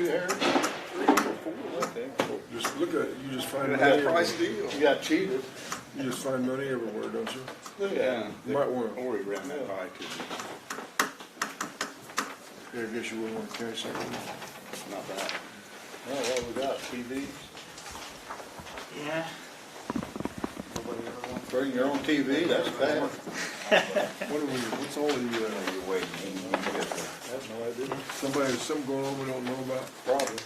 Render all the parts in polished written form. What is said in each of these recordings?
two, Harry? 3 or 4, okay. Just look at it, you just find It money had a everywhere. price deal. You got cheated. You just find money everywhere, don't you? Yeah. You might want to, Or he ran that by too. yeah, I guess you wouldn't want to carry something. Not bad. Well, what we got, TVs? Yeah. Bring your own TV, that's bad. What are we, what's all the, You're waiting. I have no idea. Somebody, has something going on we don't know about? Probably.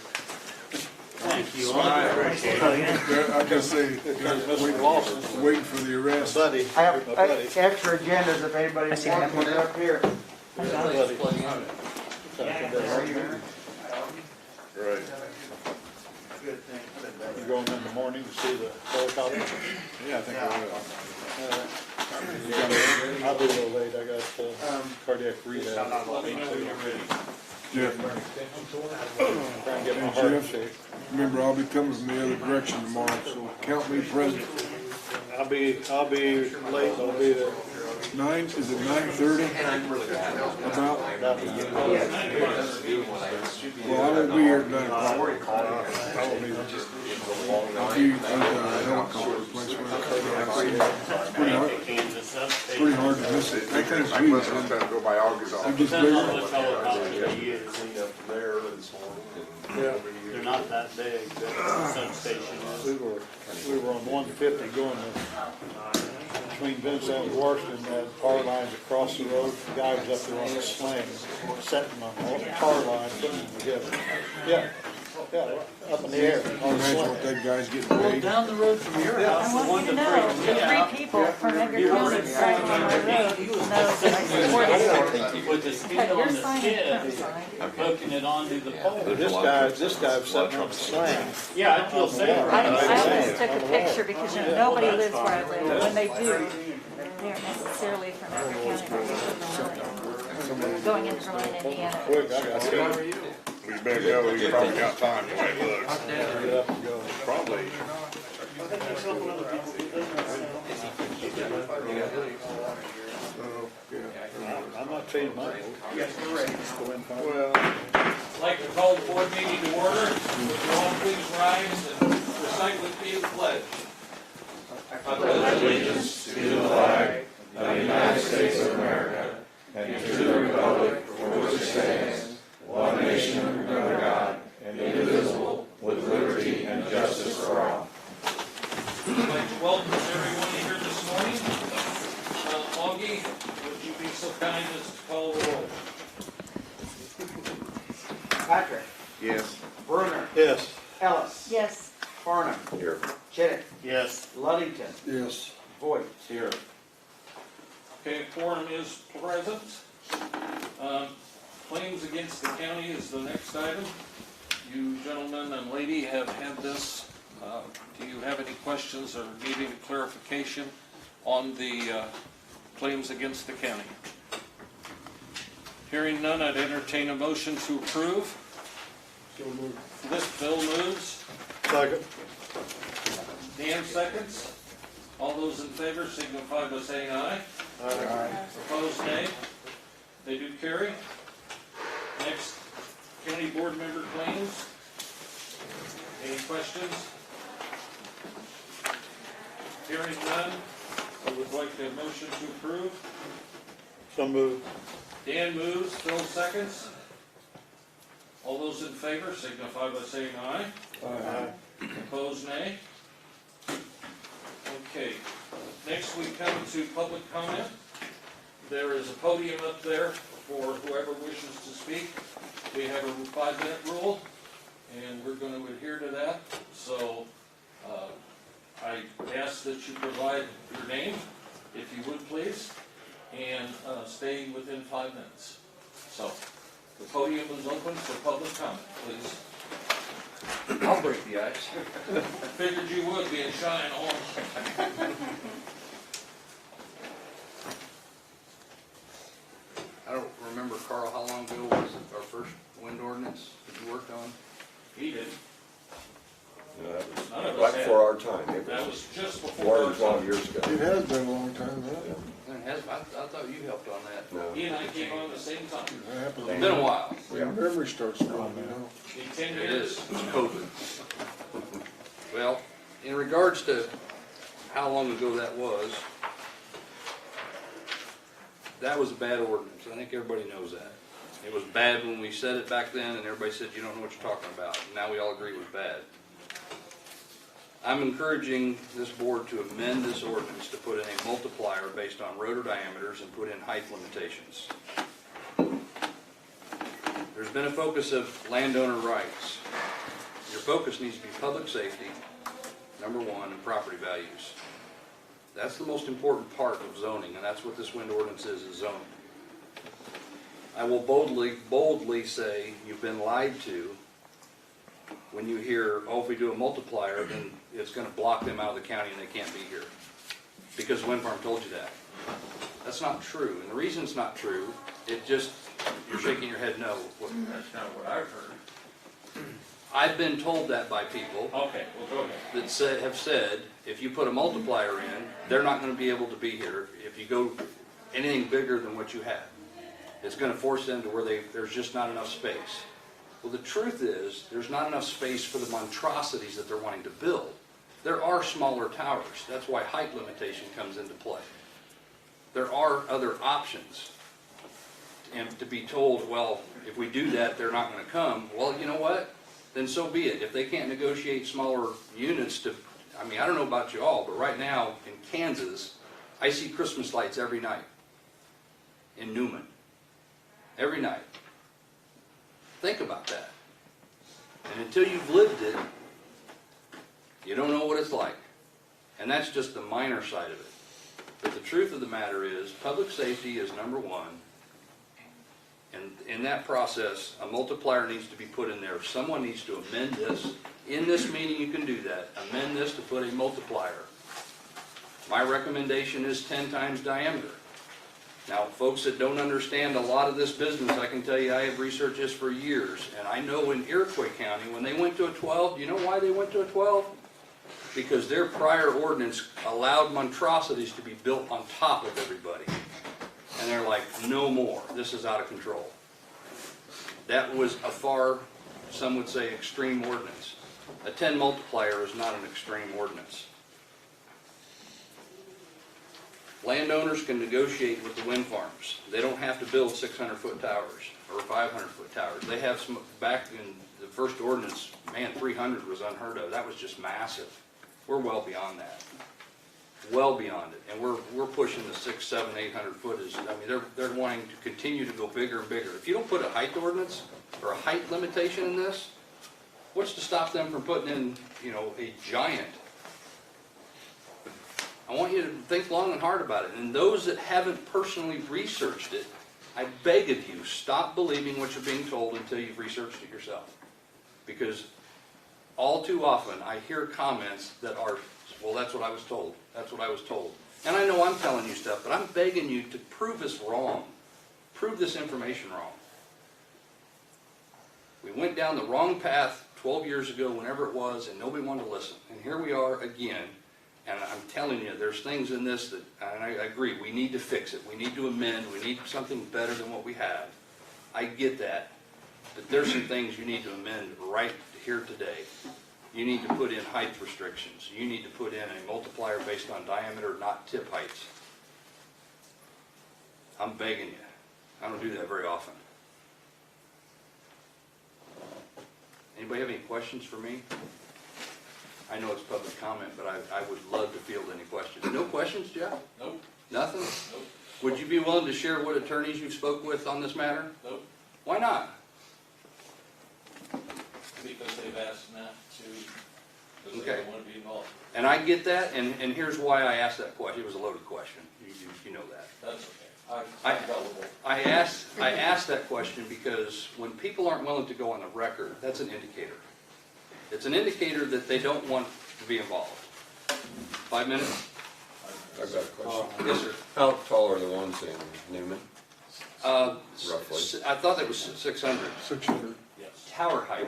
Thank you. Yeah, I can say, Mr. Lawson. waiting for the arrest. Buddy. I have My buddy. extra agendas if anybody wants one up here. Buddy. Right. Good thing. You going in the morning to see the helicopter? Yeah, I think I will. I'll be a little late, I got cardiac rehab. Jeff, Trying to get my heart in shape. remember, I'll be coming from the other direction tomorrow, so count me present. I'll be late, I'll be there. 9, is it 9:30? About? Well, I won't be here at 9 o'clock. I won't be there. I'll be at the helicopter place where it's pretty hard to miss it. That thing's huge, man. Go by August. It gets bigger. Yeah. They're not that big, the substation is. We were on 150 going between Vincent and Washington, that power lines across the road. The guy was up there on a sling, setting on the power line, putting them together. Yeah, up in the air on the Imagine sling. what that guy's getting Well, paid. down the road from your house, I the want one you to to know, three. the 3 people from Edgar County driving on my road knows that I support it. With the Had skid your on the sign and her skid, sign. hooking it onto the pole. This guy was setting on the sling. Yeah, I feel safe. I always took a picture because you know, nobody lives where I live, and when they do, they're necessarily from Edgar County or Vermillion, going into Vermillion, Indiana. Quick, I got to get We better go, we probably got time the way it looks. up and go. Probably. I'm not changing my vote. Yes, we're ready. Well, I'd like to call the board meeting to order. Would you all please rise and recite with me the pledge? I pledge allegiance to the flag of the United States of America and to the republic for which it stands, one nation under God, indivisible, with liberty and justice for all. I'd like to welcome everyone here this morning. Augie, would you be so kind as to call the roll? Patrick, Yes. Bruner, yes. Ellis, Yes, Farnham, Here. Chittick, Yes. Luddington, Yes. Voigt. Here. Okay, quorum is present. Claims against the county is the next item. You gentlemen and lady have had this. Do you have any questions or need any clarification on the claims against the county? Hearing none, I'd entertain a motion to approve. This bill moves. Second. Dan seconds. All those in favor signify by saying aye. Opposed, nay. They do carry. Next, county board member claims. Any questions? Hearing none, I would like a motion to approve. So moved. Dan moves, Phil seconds. All those in favor signify by saying aye. Opposed, nay. Okay, next we come to public comment. There is a podium up there for whoever wishes to speak. We have a 5-minute rule, and we're going to adhere to that. So I ask that you provide your name, if you would please, and staying within 5 minutes. So the podium is open for public comment, please. I'll break the ice. Figured you would, being shy and all. I don't remember, Carl, how long ago was our first wind ordinance that you worked on? He did. None of us Right had. before our time. It That was was just before more our than 12 time. years ago. It has been a long time, huh? I thought you helped on that. No. He and I came on at the same time. That happened. It's been a while. When memory starts going, you know. In 10 It years. is, it's COVID. Well, in regards to how long ago that was a bad ordinance. I think everybody knows that. It was bad when we said it back then, and everybody said, you don't know what you're talking about. Now we all agree it was bad. I'm encouraging this board to amend this ordinance to put in a multiplier based on rotor diameters and put in height limitations. There's been a focus of landowner rights. Your focus needs to be public safety, number one, and property values. That's the most important part of zoning, and that's what this wind ordinance is zoning. I will boldly say you've been lied to when you hear, oh, if we do a multiplier, then it's gonna block them out of the county and they can't be here. Because the wind farm told you that. That's not true, and the reason it's not true, you're shaking your head no. That's not what I've heard. I've been told that by people Okay, well, go ahead. that have said, if you put a multiplier in, they're not gonna be able to be here if you go anything bigger than what you have. It's gonna force them to where there's just not enough space. Well, the truth is, there's not enough space for the monstrosities that they're wanting to build. There are smaller towers. That's why height limitation comes into play. There are other options. And to be told, well, if we do that, they're not gonna come, well, you know what? Then so be it. If they can't negotiate smaller units I don't know about you all, but right now in Kansas, I see Christmas lights every night in Newman. Every night. Think about that. And until you've lived it, you don't know what it's like. And that's just the minor side of it. But the truth of the matter is, public safety is number one. And in that process, a multiplier needs to be put in there. Someone needs to amend this. In this meeting, you can do that. Amend this to put a multiplier. My recommendation is 10 times diameter. Now, folks that don't understand a lot of this business, I can tell you I have researched this for years. And I know in Iroquois County, when they went to a 12, do you know why they went to a 12? Because their prior ordinance allowed monstrosities to be built on top of everybody. And they're like, no more, this is out of control. That was a far, some would say, extreme ordinance. A 10 multiplier is not an extreme ordinance. Landowners can negotiate with the wind farms. They don't have to build 600-foot towers or 500-foot towers. They have some, back in the first ordinance, man, 300 was unheard of. That was just massive. We're well beyond that. Well beyond it. And we're pushing the 600, 700, 800 foot. They're wanting to continue to go bigger and bigger. If you don't put a height ordinance or a height limitation in this, what's to stop them from putting in, a giant? I want you to think long and hard about it. And those that haven't personally researched it, I beg of you, stop believing what you're being told until you've researched it yourself. Because all too often I hear comments that are, well, that's what I was told. That's what I was told. And I know I'm telling you stuff, but I'm begging you to prove this wrong. Prove this information wrong. We went down the wrong path 12 years ago, whenever it was, and nobody wanted to listen. And here we are again. And I'm telling you, there's things in this that, and I agree, we need to fix it. We need to amend. We need something better than what we have. I get that. But there's some things you need to amend right here today. You need to put in height restrictions. You need to put in a multiplier based on diameter, not tip heights. I'm begging you. I don't do that very often. Anybody have any questions for me? I know it's public comment, but I would love to field any questions. No questions, Jeff? Nope, Nothing? nope, Would you be willing to share what attorneys you've spoke with on this matter? nope, Why not? because they've asked not to, because they Okay. don't want to be involved. And I get that, and here's why I asked that question. It was a loaded question. You know that. That's okay. I'm gullible. I asked that question because when people aren't willing to go on the record, that's an indicator. It's an indicator that they don't want to be involved. 5 minutes? I've got a question. Yes, sir. How tall are the ones in Newman? Roughly. I thought that was 600. 600. Yes. Tower height,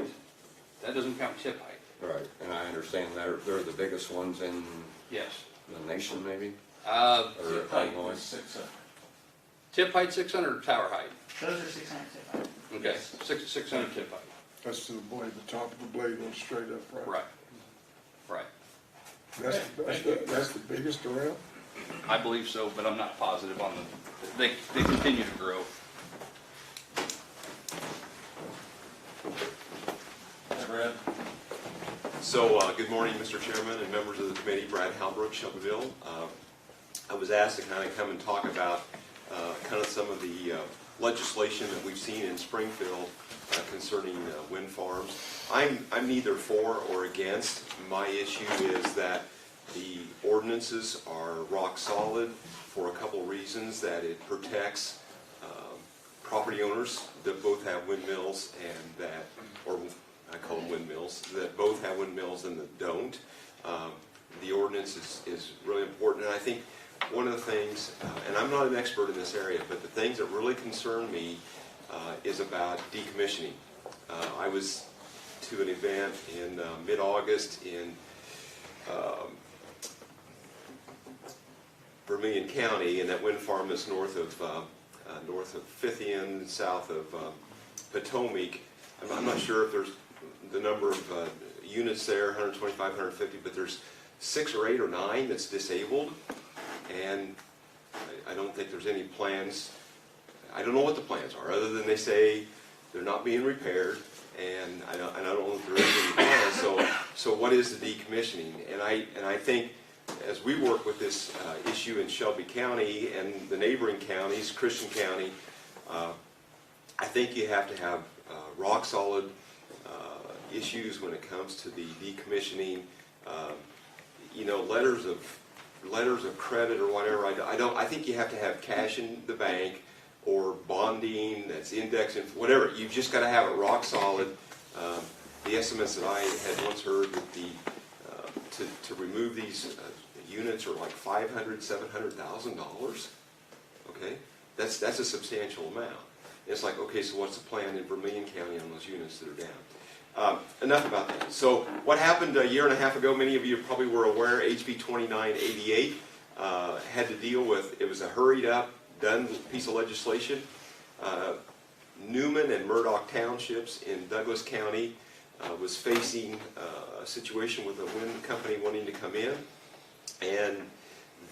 that doesn't count tip height. Right, and I understand they're the biggest ones in Yes. the nation, maybe? Tip Or Illinois? height 600 or tower height? Those are 600. Okay, 600 tip height. That's to the blade, the top of the blade goes straight up, right? Right, right. That's the biggest around? I believe so, but I'm not positive on them. They continue to grow. Brad? So, good morning, Mr. Chairman and members of the committee. Brad Halbrook, Shelbyville. I was asked to kind of come and talk about kind of some of the legislation that we've seen in Springfield concerning wind farms. I'm neither for or against. My issue is that the ordinances are rock solid for a couple reasons, that it protects property owners that both have windmills and that, or I call them windmills, that both have windmills and that don't. The ordinance is really important, and I think one of the things, and I'm not an expert in this area, but the things that really concern me is about decommissioning. I was to an event in mid-August in Vermilion County, and that wind farm is north of Fithian, south of Potomac. I'm not sure if there's the number of units there, 125, 150, but there's 6 or 8 or 9 that's disabled, and I don't think there's any plans. I don't know what the plans are, other than they say they're not being repaired, and I don't know if there is any plans. So what is the decommissioning? And I think as we work with this issue in Shelby County and the neighboring counties, Christian County, I think you have to have rock solid issues when it comes to the decommissioning. You know, letters of credit or whatever. I think you have to have cash in the bank or bonding that's indexed and whatever. You've just got to have it rock solid. The estimates that I had once heard that to remove these units are like $500,000, $700,000. Okay, that's a substantial amount. It's like, okay, so what's the plan in Vermilion County on those units that are down? Enough about that. So what happened a year and a half ago, many of you probably were aware, HB 2988 had to deal with, it was a hurried up, done piece of legislation. Newman and Murdoch Townships in Douglas County was facing a situation with a wind company wanting to come in. And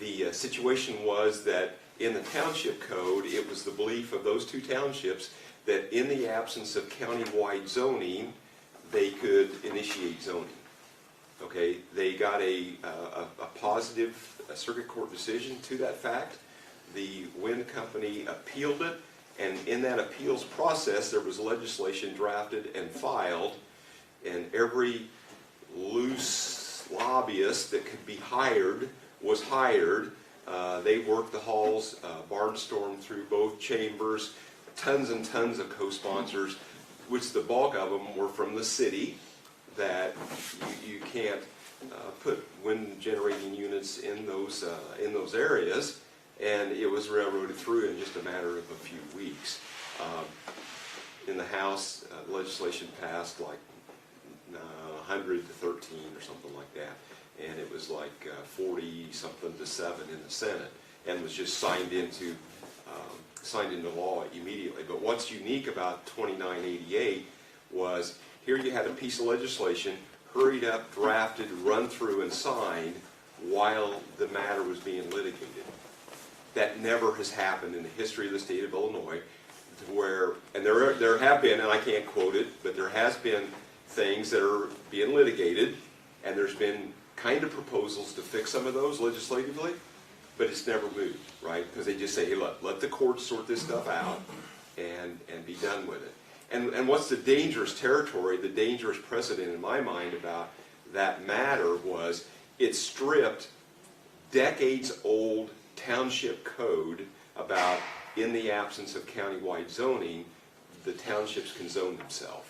the situation was that in the township code, it was the belief of those two townships that in the absence of county-wide zoning, they could initiate zoning. Okay, they got a positive circuit court decision to that fact. The wind company appealed it, and in that appeals process, there was legislation drafted and filed, and every loose lobbyist that could be hired was hired. They worked the halls, barnstormed through both chambers, tons and tons of co-sponsors, which the bulk of them were from the city, that you can't put wind generating units in those areas, and it was railroaded through in just a matter of a few weeks. In the House, legislation passed like 100 to 13 or something like that, and it was like 40 something to 7 in the Senate, and was just signed into law immediately. But what's unique about 2988 was here you had a piece of legislation hurried up, drafted, run through, and signed while the matter was being litigated. That never has happened in the history of the state of Illinois, where, and there have been, and I can't quote it, but there has been things that are being litigated, and there's been kind of proposals to fix some of those legislatively, but it's never moved, right? Because they just say, hey, look, let the courts sort this stuff out and be done with it. And what's the dangerous territory, the dangerous precedent in my mind about that matter was it stripped decades-old township code about in the absence of county-wide zoning, the townships can zone themselves.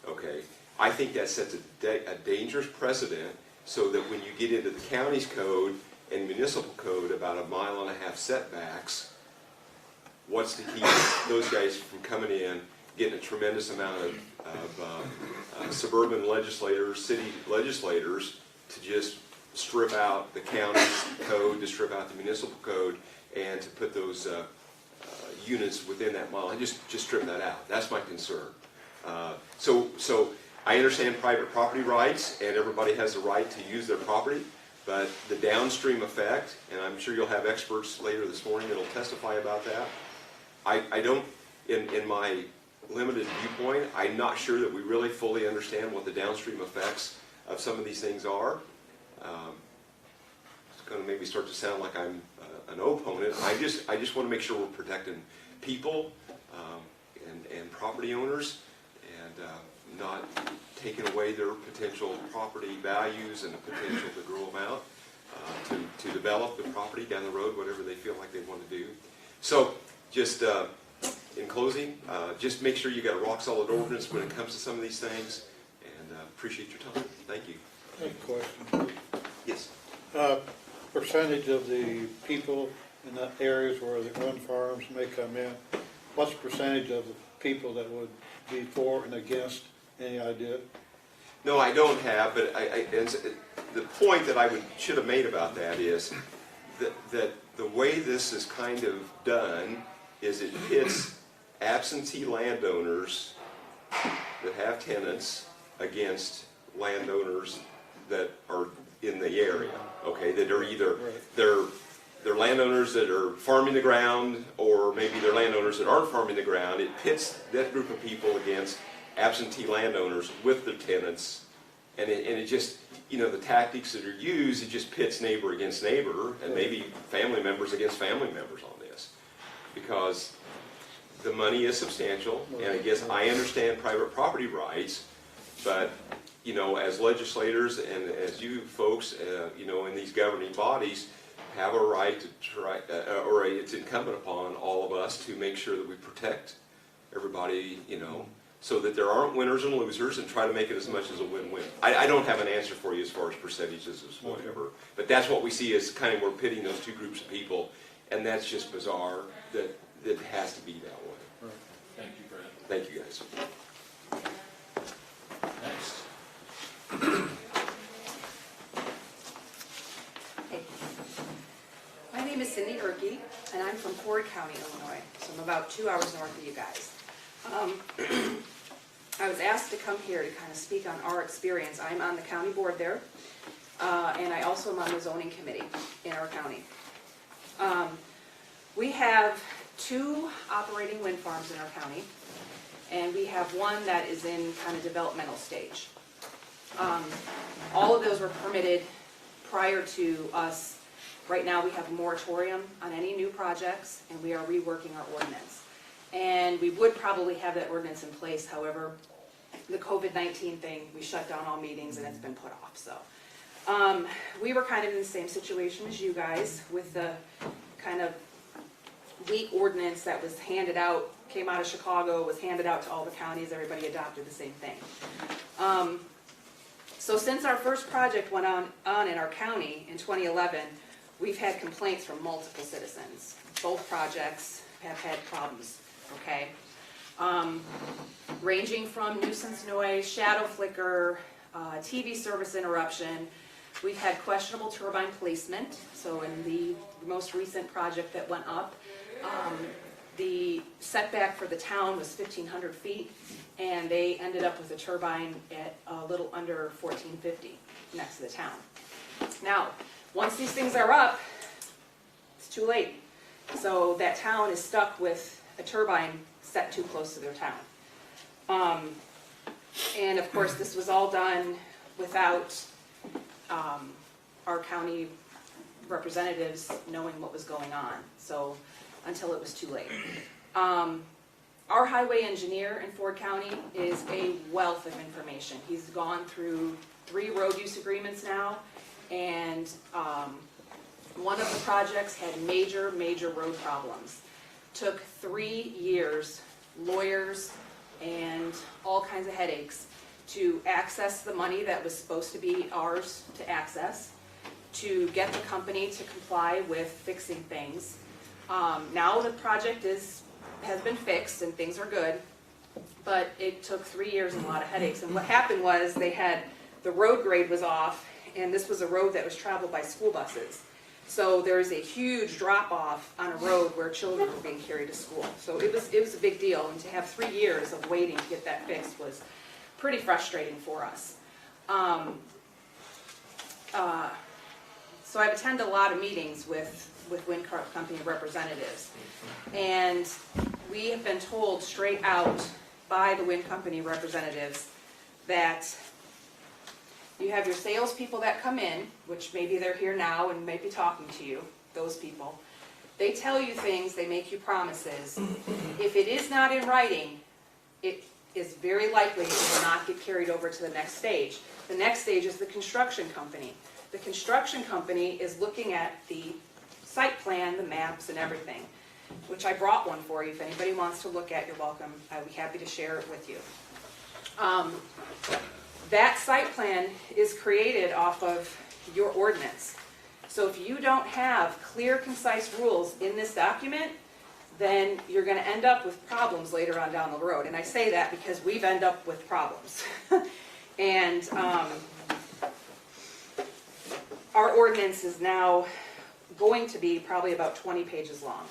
Okay, I think that sets a dangerous precedent so that when you get into the county's code and municipal code about 1.5 mile setbacks, what's to keep those guys from coming in, getting a tremendous amount of suburban legislators, city legislators, to just strip out the county code, to strip out the municipal code, and to put those units within that mile, and just strip that out. That's my concern. So I understand private property rights, and everybody has the right to use their property, but the downstream effect, and I'm sure you'll have experts later this morning that'll testify about that. I don't, in my limited viewpoint, I'm not sure that we really fully understand what the downstream effects of some of these things are. It's going to maybe start to sound like I'm an opponent. I just want to make sure we're protecting people and property owners, and not taking away their potential property values and the potential to grow them out, to develop the property down the road, whatever they feel like they want to do. So just in closing, just make sure you got a rock-solid ordinance when it comes to some of these things, and appreciate your time. Thank you. I have a question. Yes. Percentage of the people in the areas where the wind farms may come in, what's the percentage of the people that would be for and against? Any idea? No, I don't have, but and the point that I should have made about that is that the way this is kind of done is it pits absentee landowners that have tenants against landowners that are in the area, okay, that are either, they're landowners that are farming the ground, or maybe they're landowners that aren't farming the ground. It pits that group of people against absentee landowners with their tenants, and it just, you know, the tactics that are used, it just pits neighbor against neighbor, and maybe family members against family members on this, because the money is substantial, and I guess I understand private property rights, but, you know, as legislators and as you folks, you know, in these governing bodies, have a right to try, or it's incumbent upon all of us to make sure that we protect everybody, you know, so that there aren't winners and losers, and try to make it as much as a win-win. I don't have an answer for you as far as percentages or whatever, but that's what we see as kind of we're pitting those two groups of people, and that's just bizarre that it has to be that way. Thank you, Brad. Thank you, guys. Next. Hey. My name is Cindy Erke, and I'm from Ford County, Illinois, so I'm about 2 hours north of you guys. I was asked to come here to kind of speak on our experience. I'm on the county board there, and I also am on the zoning committee in our county. We have 2 operating wind farms in our county, and we have one that is in kind of developmental stage. All of those were permitted prior to us. Right now we have a moratorium on any new projects, and we are reworking our ordinance. And we would probably have that ordinance in place, however, the COVID-19 thing, we shut down all meetings and it's been put off, so. We were kind of in the same situation as you guys with the kind of weak ordinance that was handed out, came out of Chicago, was handed out to all the counties, everybody adopted the same thing. So since our first project went on in our county in 2011, we've had complaints from multiple citizens. Both projects have had problems, okay? Ranging from nuisance noise, shadow flicker, TV service interruption. We've had questionable turbine placement. So in the most recent project that went up, the setback for the town was 1,500 feet, and they ended up with a turbine at a little under 1,450 next to the town. Now, once these things are up, it's too late. So that town is stuck with a turbine set too close to their town. And of course, this was all done without our county representatives knowing what was going on, so until it was too late. Our highway engineer in Ford County is a wealth of information. He's gone through 3 road use agreements now, and one of the projects had major road problems. Took 3 years, lawyers, and all kinds of headaches to access the money that was supposed to be ours to access, to get the company to comply with fixing things. Now the project has been fixed and things are good, but it took 3 years and a lot of headaches. And what happened was the road grade was off, and this was a road that was traveled by school buses. So there's a huge drop off on a road where children were being carried to school. So it was a big deal, and to have 3 years of waiting to get that fixed was pretty frustrating for us. So I've attended a lot of meetings with wind company representatives, and we have been told straight out by the wind company representatives that you have your salespeople that come in, which maybe they're here now and may be talking to you, those people. They tell you things, they make you promises. If it is not in writing, it is very likely it will not get carried over to the next stage. The next stage is the construction company. The construction company is looking at the site plan, the maps, and everything, which I brought one for you. If anybody wants to look at, you're welcome. I'd be happy to share it with you. That site plan is created off of your ordinance. So if you don't have clear, concise rules in this document, then you're going to end up with problems later on down the road. And I say that because we've ended up with problems. And our ordinance is now going to be probably about 20 pages long.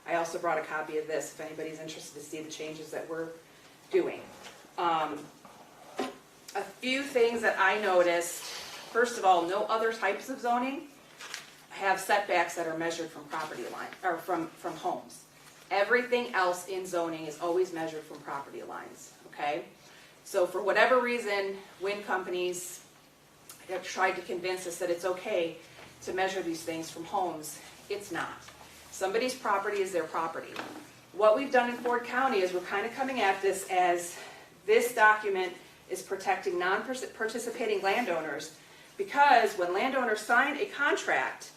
I also brought a copy of this if anybody's interested to see the changes that we're doing. A few things that I noticed. First of all, no other types of zoning have setbacks that are measured from property line, or from homes. Everything else in zoning is always measured from property lines, okay? So for whatever reason, wind companies have tried to convince us that it's okay to measure these things from homes. It's not. Somebody's property is their property. What we've done in Ford County is we're kind of coming at this as this document is protecting non-participating landowners, because when landowners sign a contract,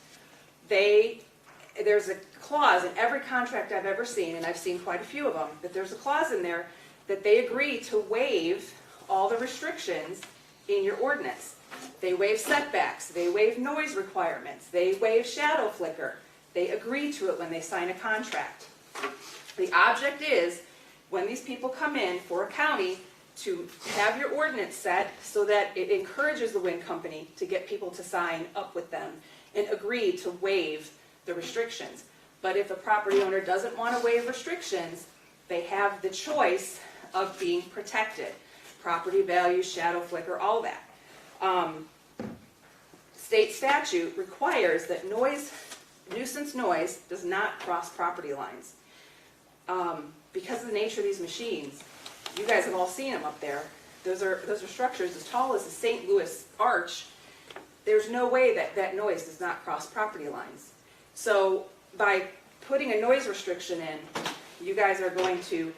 there's a clause in every contract I've ever seen, and I've seen quite a few of them, that there's a clause in there that they agree to waive all the restrictions in your ordinance. They waive setbacks, they waive noise requirements, they waive shadow flicker. They agree to it when they sign a contract. The object is, when these people come in for a county, to have your ordinance set so that it encourages the wind company to get people to sign up with them and agree to waive the restrictions. But if the property owner doesn't want to waive restrictions, they have the choice of being protected. Property value, shadow flicker, all that. State statute requires that nuisance noise does not cross property lines. Because of the nature of these machines, you guys have all seen them up there. Those are structures as tall as the St. Louis Arch. There's no way that noise does not cross property lines. So by putting a noise restriction in, you guys are going to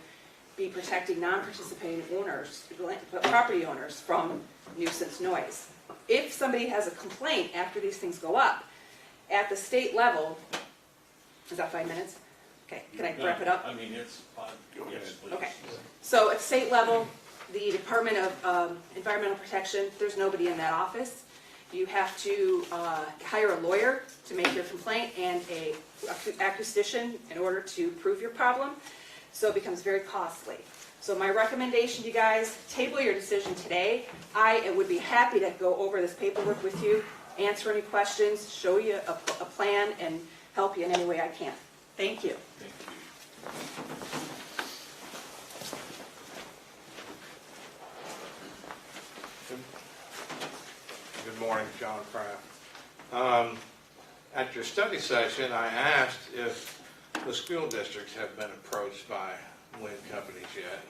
be protecting non-participating owners, property owners, from nuisance noise. If somebody has a complaint after these things go up, at the state level, is that 5 minutes? Okay, can I wrap it up? I mean, it's fine. Yes, please. Okay, so at state level, the Department of Environmental Protection, there's nobody in that office. You have to hire a lawyer to make your complaint and a acoustician in order to prove your problem. So it becomes very costly. So my recommendation to you guys, table your decision today. I would be happy to go over this paperwork with you, answer any questions, show you a plan, and help you in any way I can. Thank you. Thank you. Good morning, John Kraft. At your study session, I asked if the school districts have been approached by wind companies yet.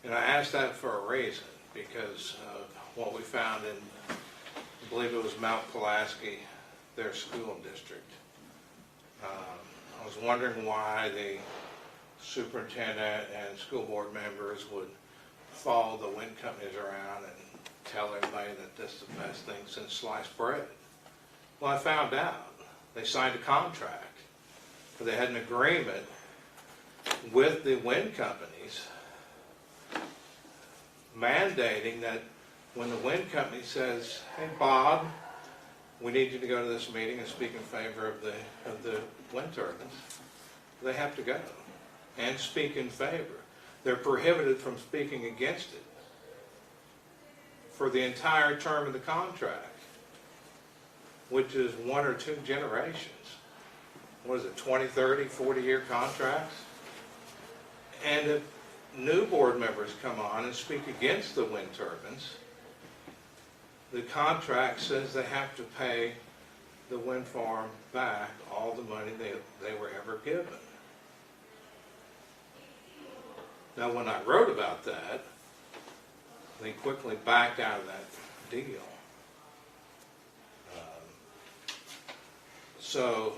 And I asked that for a reason, because of what we found in, I believe it was Mount Pulaski, their school district. I was wondering why the superintendent and school board members would follow the wind companies around and tell everybody that this is the best thing since sliced bread. Well, I found out. They signed a contract, but they had an agreement with the wind companies mandating that when the wind company says, hey Bob, we need you to go to this meeting and speak in favor of the wind turbines, they have to go and speak in favor. they're prohibited from speaking against it for the entire term of the contract, which is 1 or 2 generations. What is it, 20, 30, 40-year contracts? And if new board members come on and speak against the wind turbines, the contract says they have to pay the wind farm back all the money they were ever given. Now, when I wrote about that, they quickly backed out of that deal. So,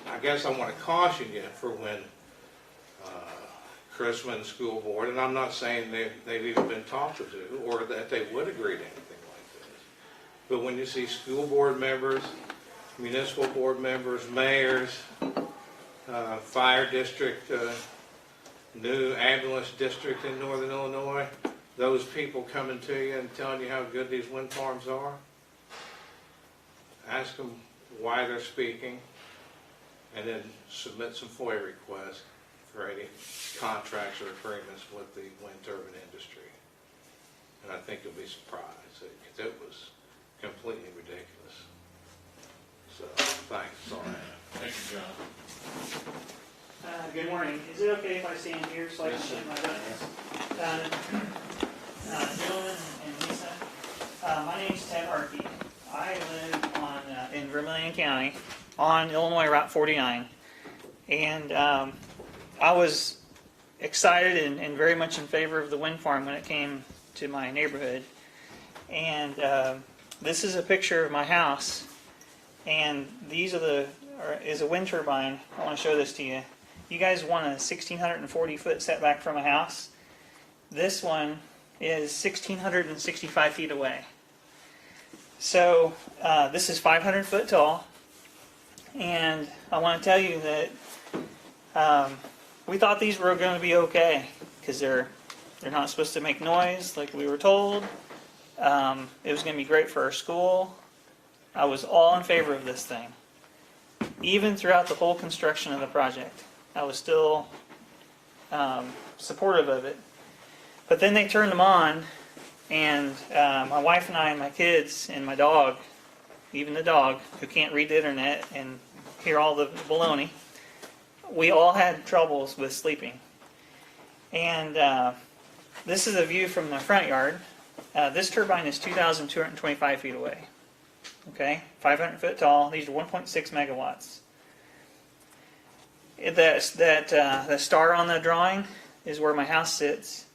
I guess I want to caution you for when Chrisman School Board, and I'm not saying they've even been talked to or that they would agree to anything like this, but when you see school board members, municipal board members, mayors, fire district, new ambulance district in northern Illinois, those people coming to you and telling you how good these wind farms are, ask them why they're speaking, and then submit some FOIA requests for any contracts or agreements with the wind turbine industry. And I think you'll be surprised, because it was completely ridiculous. So, thanks, that's all I have. Thank you, John. Good morning. Is it okay if I stand here so I can see my buttons? Gentlemen and Lisa, my name's Ted Harkey. I live in Vermilion County on Illinois Route 49. And I was excited and very much in favor of the wind farm when it came to my neighborhood. And this is a picture of my house. And these are is a wind turbine. I want to show this to you. You guys want a 1,640 foot setback from a house. This one is 1,665 feet away. So this is 500 foot tall. And I want to tell you that we thought these were going to be okay because they're not supposed to make noise like we were told. It was going to be great for our school. I was all in favor of this thing. Even throughout the whole construction of the project, I was still supportive of it. But then they turned them on, and my wife and I and my kids and my dog, even the dog, who can't read the internet and hear all the baloney, we all had troubles with sleeping. And this is a view from the front yard. This turbine is 2,225 feet away. Okay, 500 foot tall. These are 1.6 megawatts. The star on the drawing is where my house sits,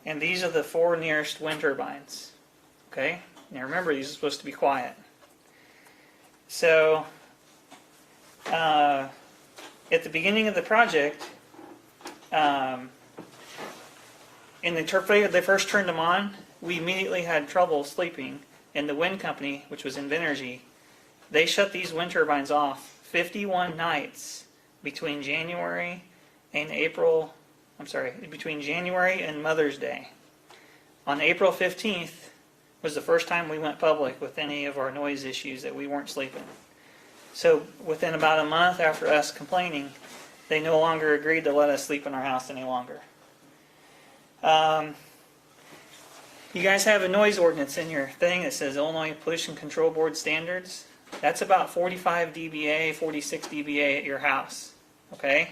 and these are the 4 nearest wind turbines. Okay, now remember, these are supposed to be quiet. So, at the beginning of the project, in they first turned them on, we immediately had trouble sleeping. And the wind company, which was Invenergy, they shut these wind turbines off 51 nights between January and between January and Mother's Day. On April 15th was the first time we went public with any of our noise issues that we weren't sleeping. So within about a month after us complaining, they no longer agreed to let us sleep in our house any longer. You guys have a noise ordinance in your thing that says Illinois Pollution Control Board standards. That's about 45 dBA, 46 dBA at your house. Okay?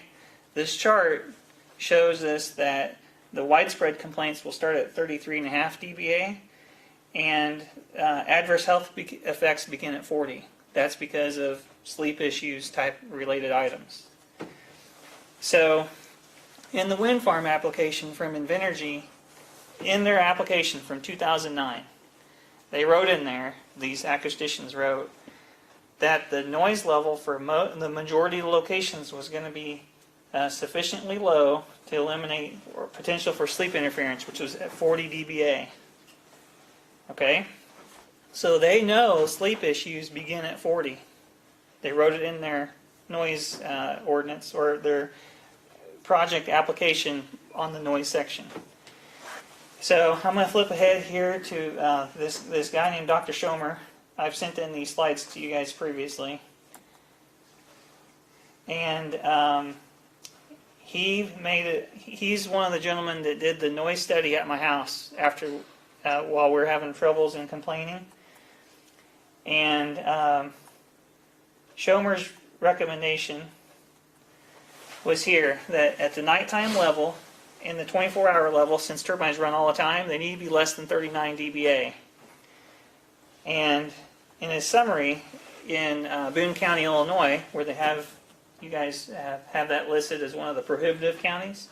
This chart shows us that the widespread complaints will start at 33.5 dBA, and adverse health effects begin at 40. That's because of sleep issues, type related items. So, in the wind farm application from Invenergy, in their application from 2009, they wrote in there, these acusticians wrote, that the noise level for the majority of the locations was going to be sufficiently low to eliminate or potential for sleep interference, which was at 40 dBA. Okay? So they know sleep issues begin at 40. They wrote it in their noise ordinance or their project application on the noise section. So I'm going to flip ahead here to this guy named Dr. Schomer. I've sent in these slides to you guys previously. And he made it, he's one of the gentlemen that did the noise study at my house after, while we were having troubles and complaining. And Schomer's recommendation was here that at the nighttime level, in the 24-hour level, since turbines run all the time, they need to be less than 39 dBA. And in his summary, in Boone County, Illinois, where they have, you guys have that listed as one of the prohibitive counties,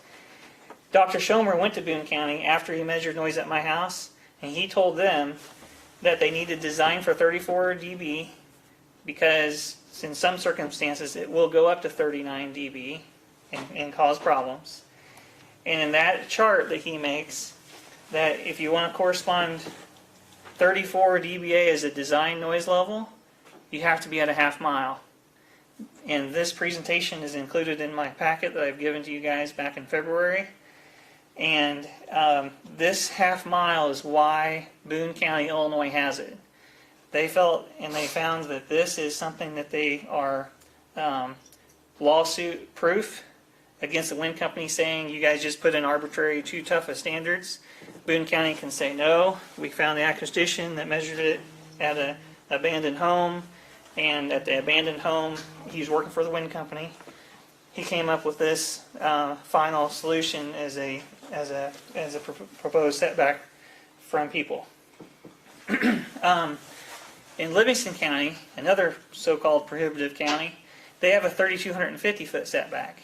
Dr. Schomer went to Boone County after he measured noise at my house, and he told them that they need to design for 34 dB because in some circumstances it will go up to 39 dB and cause problems. And in that chart that he makes, that if you want to correspond 34 dBA as a design noise level, you have to be at a half mile. And this presentation is included in my packet that I've given to you guys back in February. And this half mile is why Boone County, Illinois has it. They felt and they found that this is something that they are lawsuit proof against the wind company saying you guys just put in arbitrary too tough of standards. Boone County can say no. We found the acustician that measured it at an abandoned home, and at the abandoned home he's working for the wind company. He came up with this final solution as a proposed setback from people. In Livingston County, another so-called prohibitive county, they have a 3,250 foot setback.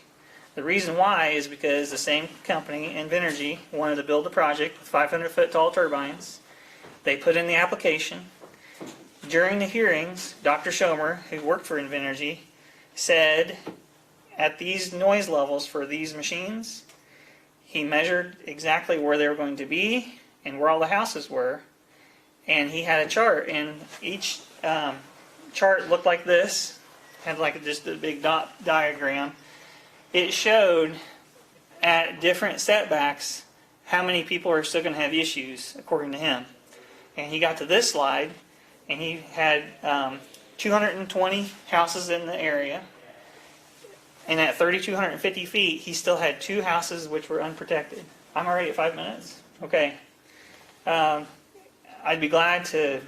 The reason why is because the same company, Invenergy, wanted to build a project with 500 foot tall turbines. They put in the application. During the hearings, Dr. Schomer, who worked for Invenergy, said at these noise levels for these machines, he measured exactly where they were going to be and where all the houses were. And he had a chart, and each chart looked like this, had like just a big dot diagram. It showed at different setbacks how many people are still going to have issues, according to him. And he got to this slide, and he had 220 houses in the area. And at 3,250 feet, he still had 2 houses which were unprotected. I'm already at 5 minutes? Okay. I'd be glad to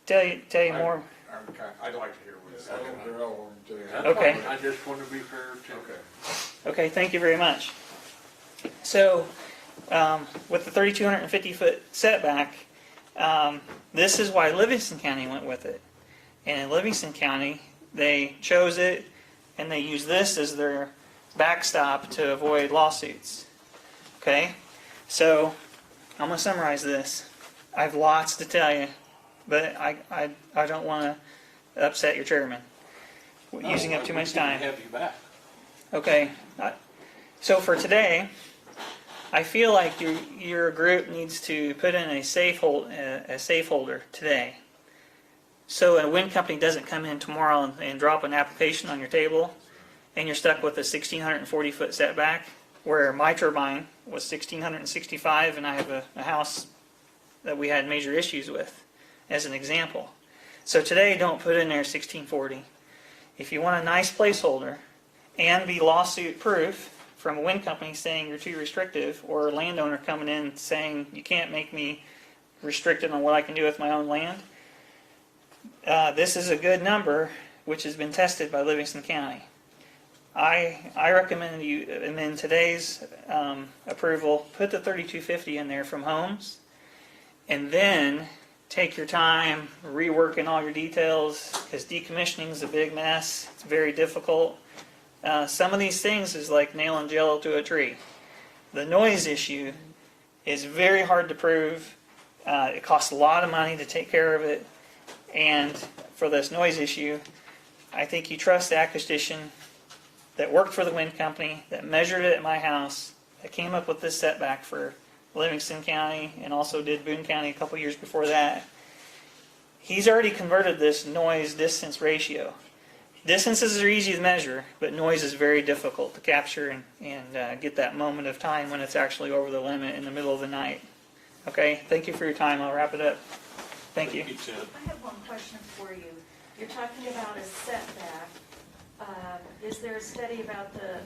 tell you more. I'd like to hear what it's saying. Okay. I just want to be fair too. Okay, thank you very much. So, with the 3,250 foot setback, this is why Livingston County went with it. And in Livingston County, they chose it, and they use this as their backstop to avoid lawsuits. Okay, so I'm going to summarize this. I have lots to tell you, but I don't want to upset your chairman using up too much time. Have you back. Okay, so for today, I feel like your group needs to put in a safe holder today. So a wind company doesn't come in tomorrow and drop an application on your table, and you're stuck with a 1,640 foot setback, where my turbine was 1,665, and I have a house that we had major issues with, as an example. So today, don't put in there 1,640. If you want a nice placeholder and be lawsuit proof from a wind company saying you're too restrictive, or a landowner coming in saying you can't make me restricted on what I can do with my own land, this is a good number which has been tested by Livingston County. I recommend you, and in today's approval, put the 3,250 in there from homes, and then take your time reworking all your details, because decommissioning is a big mess. It's very difficult. Some of these things is like nailing jello to a tree. The noise issue is very hard to prove. It costs a lot of money to take care of it. And for this noise issue, I think you trust the acoustician that worked for the wind company, that measured it at my house, that came up with this setback for Livingston County, and also did Boone County a couple years before that. He's already converted this noise-distance ratio. Distances are easy to measure, but noise is very difficult to capture and get that moment of time when it's actually over the limit in the middle of the night. Okay, thank you for your time. I'll wrap it up. Thank you. I have one question for you. You're talking about a setback. Is there a study about the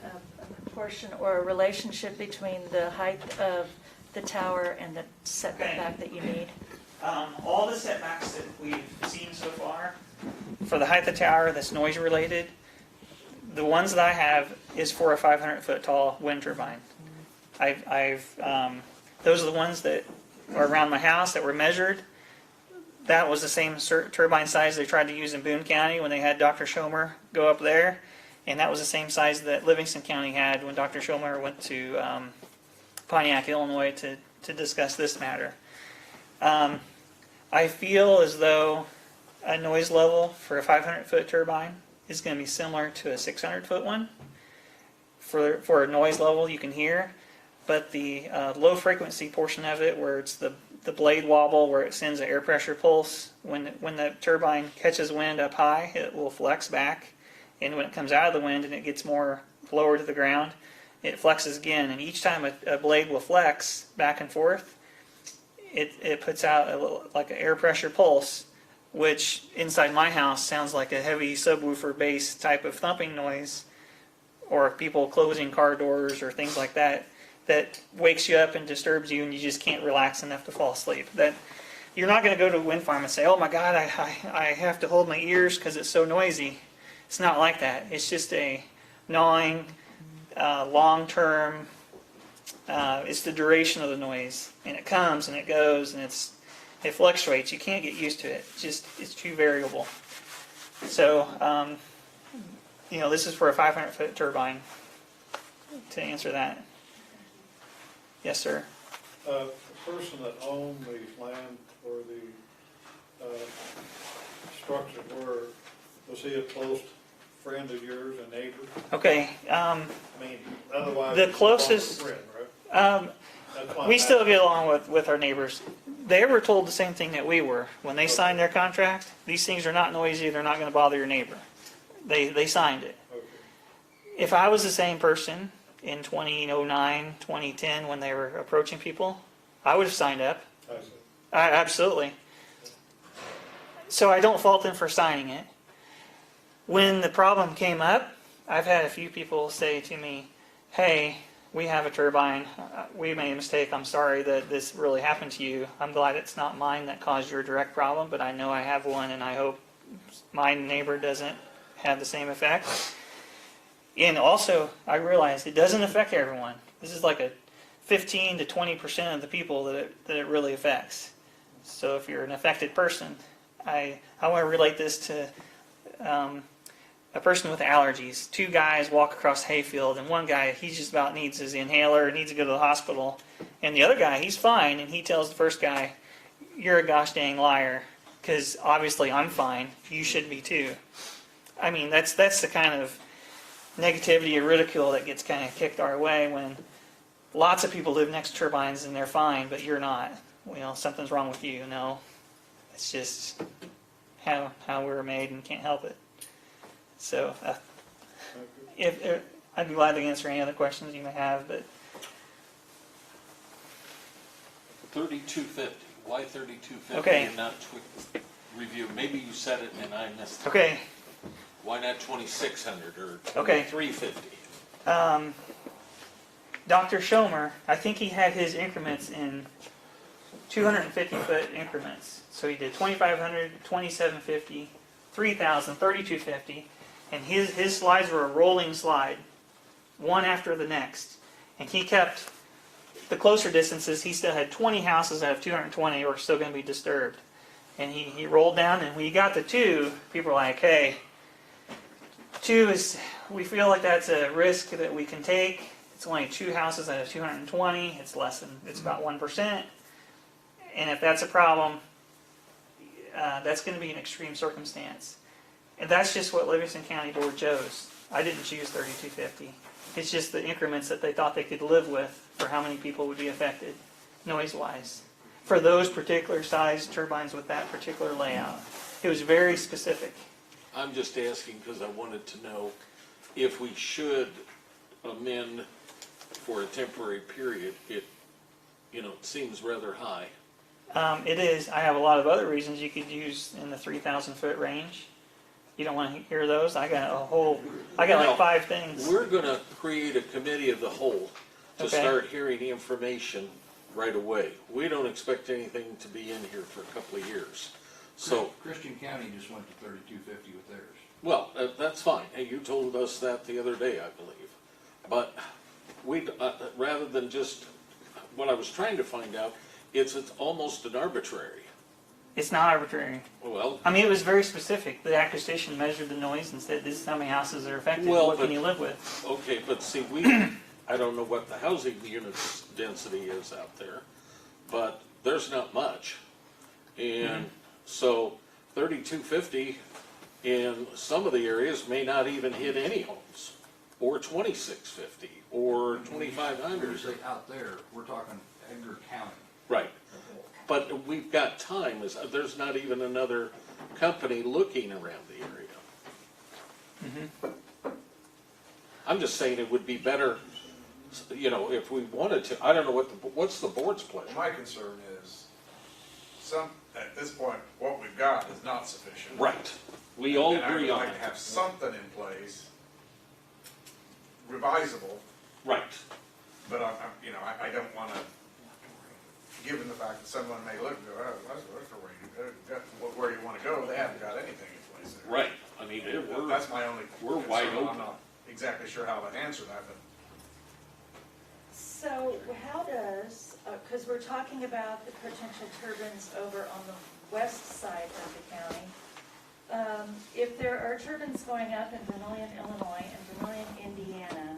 proportion or a relationship between the height of the tower and the setback that you need? All the setbacks that we've seen so far, for the height of the tower that's noise related, the ones that I have is for a 500-foot tall wind turbine. Those are the ones that are around my house that were measured. That was the same turbine size they tried to use in Boone County when they had Dr. Schomer go up there. And that was the same size that Livingston County had when Dr. Schomer went to Pontiac, Illinois to discuss this matter. I feel as though a noise level for a 500-foot turbine is going to be similar to a 600-foot one. For a noise level you can hear, but the low frequency portion of it, where it's the blade wobble, where it sends an air pressure pulse, when the turbine catches wind up high, it will flex back, and when it comes out of the wind and it gets more lower to the ground, it flexes again, and each time a blade will flex back and forth, it puts out like an air pressure pulse, which inside my house sounds like a heavy subwoofer bass type of thumping noise, or people closing car doors or things like that, that wakes you up and disturbs you and you just can't relax enough to fall asleep. That you're not going to go to a wind farm and say, oh my God, I have to hold my ears because it's so noisy. It's not like that. It's just a gnawing, long-term, it's the duration of the noise, and it comes and it goes and it fluctuates. You can't get used to it. It's too variable. So, this is for a 500-foot turbine, to answer that. Yes, sir. The person that owned the land where the structure was he a close friend of yours, a neighbor? Okay. I mean, otherwise. The closest. Friend, right? We still get along with our neighbors. They were told the same thing that we were. When they signed their contract, these things are not noisy, they're not going to bother your neighbor. They signed it. Okay. If I was the same person in 2009, 2010, when they were approaching people, I would have signed up. I see. Absolutely. So I don't fault them for signing it. When the problem came up, I've had a few people say to me, hey, we have a turbine. We made a mistake. I'm sorry that this really happened to you. I'm glad it's not mine that caused your direct problem, but I know I have one, and I hope my neighbor doesn't have the same effect. And also, I realized it doesn't affect everyone. This is like a 15 to 20% of the people that it really affects. So if you're an affected person, I want to relate this to a person with allergies. Two guys walk across a hayfield, and one guy, he just about needs his inhaler, needs to go to the hospital. And the other guy, he's fine, and he tells the first guy, you're a gosh dang liar, because obviously I'm fine. You should be too. I mean, that's the kind of negativity or ridicule that gets kind of kicked our way when lots of people live next to turbines and they're fine, but you're not. Well, something's wrong with you. No, it's just how we were made and can't help it. So, if I'd be glad to answer any other questions you may have, but 3250. Why 3250 Okay. and not review? Maybe you said it and I missed it. okay. Why not 2600 or Okay. 2350? Dr. Schomer, I think he had his increments in 250-foot increments. So he did 2,500, 2,750, 3,000, 3,250, and his slides were a rolling slide, one after the next. And he kept the closer distances. He still had 20 houses out of 220 were still going to be disturbed. And he rolled down, and when he got to 2, people were like, hey, 2 is, we feel like that's a risk that we can take. It's only 2 houses out of 220. It's about 1%. And if that's a problem, that's going to be an extreme circumstance. And that's just what Livingston County Board chose. I didn't choose 3250. It's just the increments that they thought they could live with for how many people would be affected, noise-wise, for those particular size turbines with that particular layout. It was very specific. I'm just asking because I wanted to know if we should amend for a temporary period. It seems rather high. It is. I have a lot of other reasons you could use in the 3,000 foot range. You don't want to hear those? I got like 5 things. We're gonna create a committee of the whole to Okay. start hearing the information right away. We don't expect anything to be in here for a couple of years. So, Christian County just went to 3250 with theirs. well, that's fine. Hey, you told us that the other day, I believe. But we, rather than just, what I was trying to find out, it's almost an arbitrary. It's not arbitrary. Well, I mean, it was very specific. The acquisition measured the noise and said, this is how many houses are affected. Well, What but- can you live with? okay, but see, I don't know what the housing units density is out there, but there's not much. And so 3250 in some of the areas may not even hit any homes, or 2650, or 2500. Say out there, we're talking Edgar County. Right. But we've got time, there's not even another company looking around the area. I'm just saying it would be better, you know, if we wanted to, I don't know what's the board's pleasure? My concern is, at this point, what we've got is not sufficient. Right, we all And I agree would on like to have that. something in place, revisable, Right, but I don't wanna, given the fact that someone may look and go, oh, that's where you wanna go, they haven't got anything in place there. right, I mean, That's my only we're concern. wide open. I'm not exactly sure how to answer that, but So how does, because we're talking about the potential turbines over on the west side of the county. If there are turbines going up in Vermillion, Illinois and Vermillion, Indiana,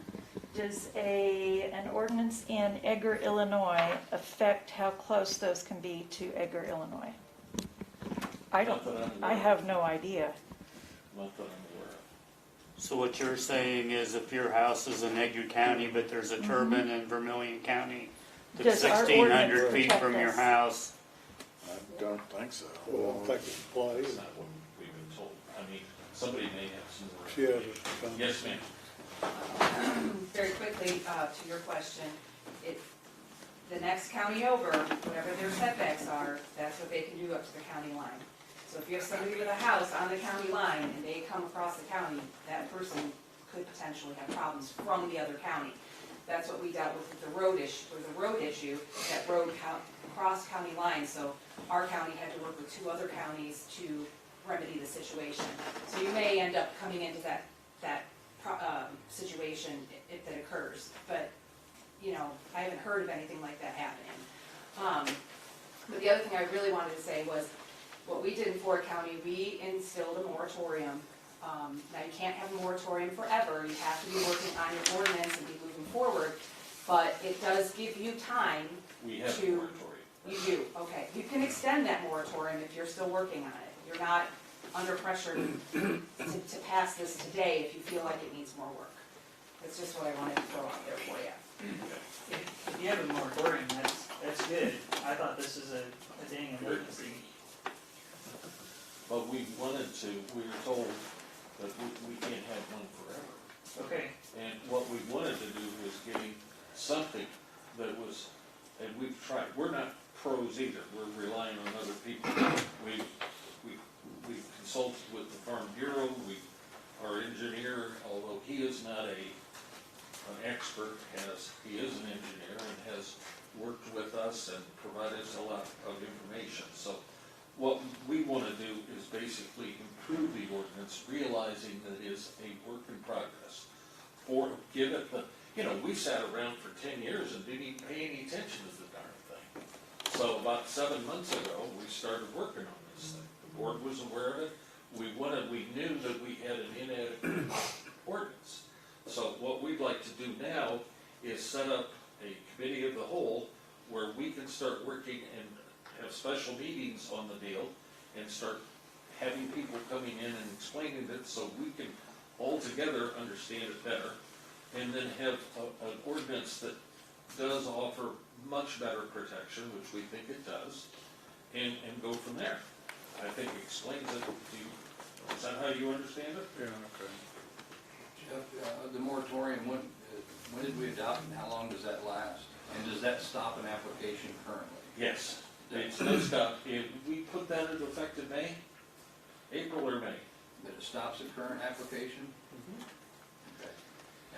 does an ordinance in Edgar, Illinois affect how close those can be to Edgar, Illinois? I have no idea. not that I'm aware of. So what you're saying is if your house is in Edgar County, but there's a turbine in Vermillion County that's Does our 1,600 ordinance feet protect from your us? house, I don't think so. Well, I think it's applies. That's not what we've been told, I mean, somebody may have some more. She has a- Yes, ma'am. Very quickly, to your question, the next county over, whatever their setbacks are, that's what they can do up to the county line. So if you have somebody with a house on the county line and they come across the county, that person could potentially have problems from the other county. That's what we dealt with the road issue, that road crossed county lines, so our county had to work with 2 other counties to remedy the situation. So you may end up coming into that situation if that occurs, but, you know, I haven't heard of anything like that happening. But the other thing I really wanted to say was, what we did in Ford County, we instilled a moratorium. Now, you can't have a moratorium forever, you have to be working on your ordinance and be moving forward, but it does give you time. We have a to- moratorium. You do, okay. You can extend that moratorium if you're still working on it. You're not under pressure to pass this today if you feel like it needs more work. That's just what I wanted to throw out there for you. If you have a moratorium, that's good. I thought this is a dang emergency. But we were told that we can't have one forever. Okay. And what we wanted to do was getting something that was, and we've tried, we're not pros either, we're relying on other people. We've consulted with the Farm Bureau, our engineer, although he is not an expert, he is an engineer and has worked with us and provided us a lot of information. So what we want to do is basically improve the ordinance, realizing that it is a work in progress. Or give it we sat around for 10 years and didn't even pay any attention to the darn thing. So about 7 months ago, we started working on this thing. The board was aware of it. We knew that we had an inadequate ordinance. So what we'd like to do now is set up a committee of the whole where we can start working and have special meetings on the deal and start having people coming in and explaining it so we can all together understand it better, and then have an ordinance that does offer much better protection, which we think it does, and go from there. I think it explains it to you. Is that how you understand it? Yeah, okay. Jeff, the moratorium, when did we adopt and how long does that last? And does that stop an application currently? Yes, it's no stop. We put that into effect in May, April or May. That it stops at current application? Okay.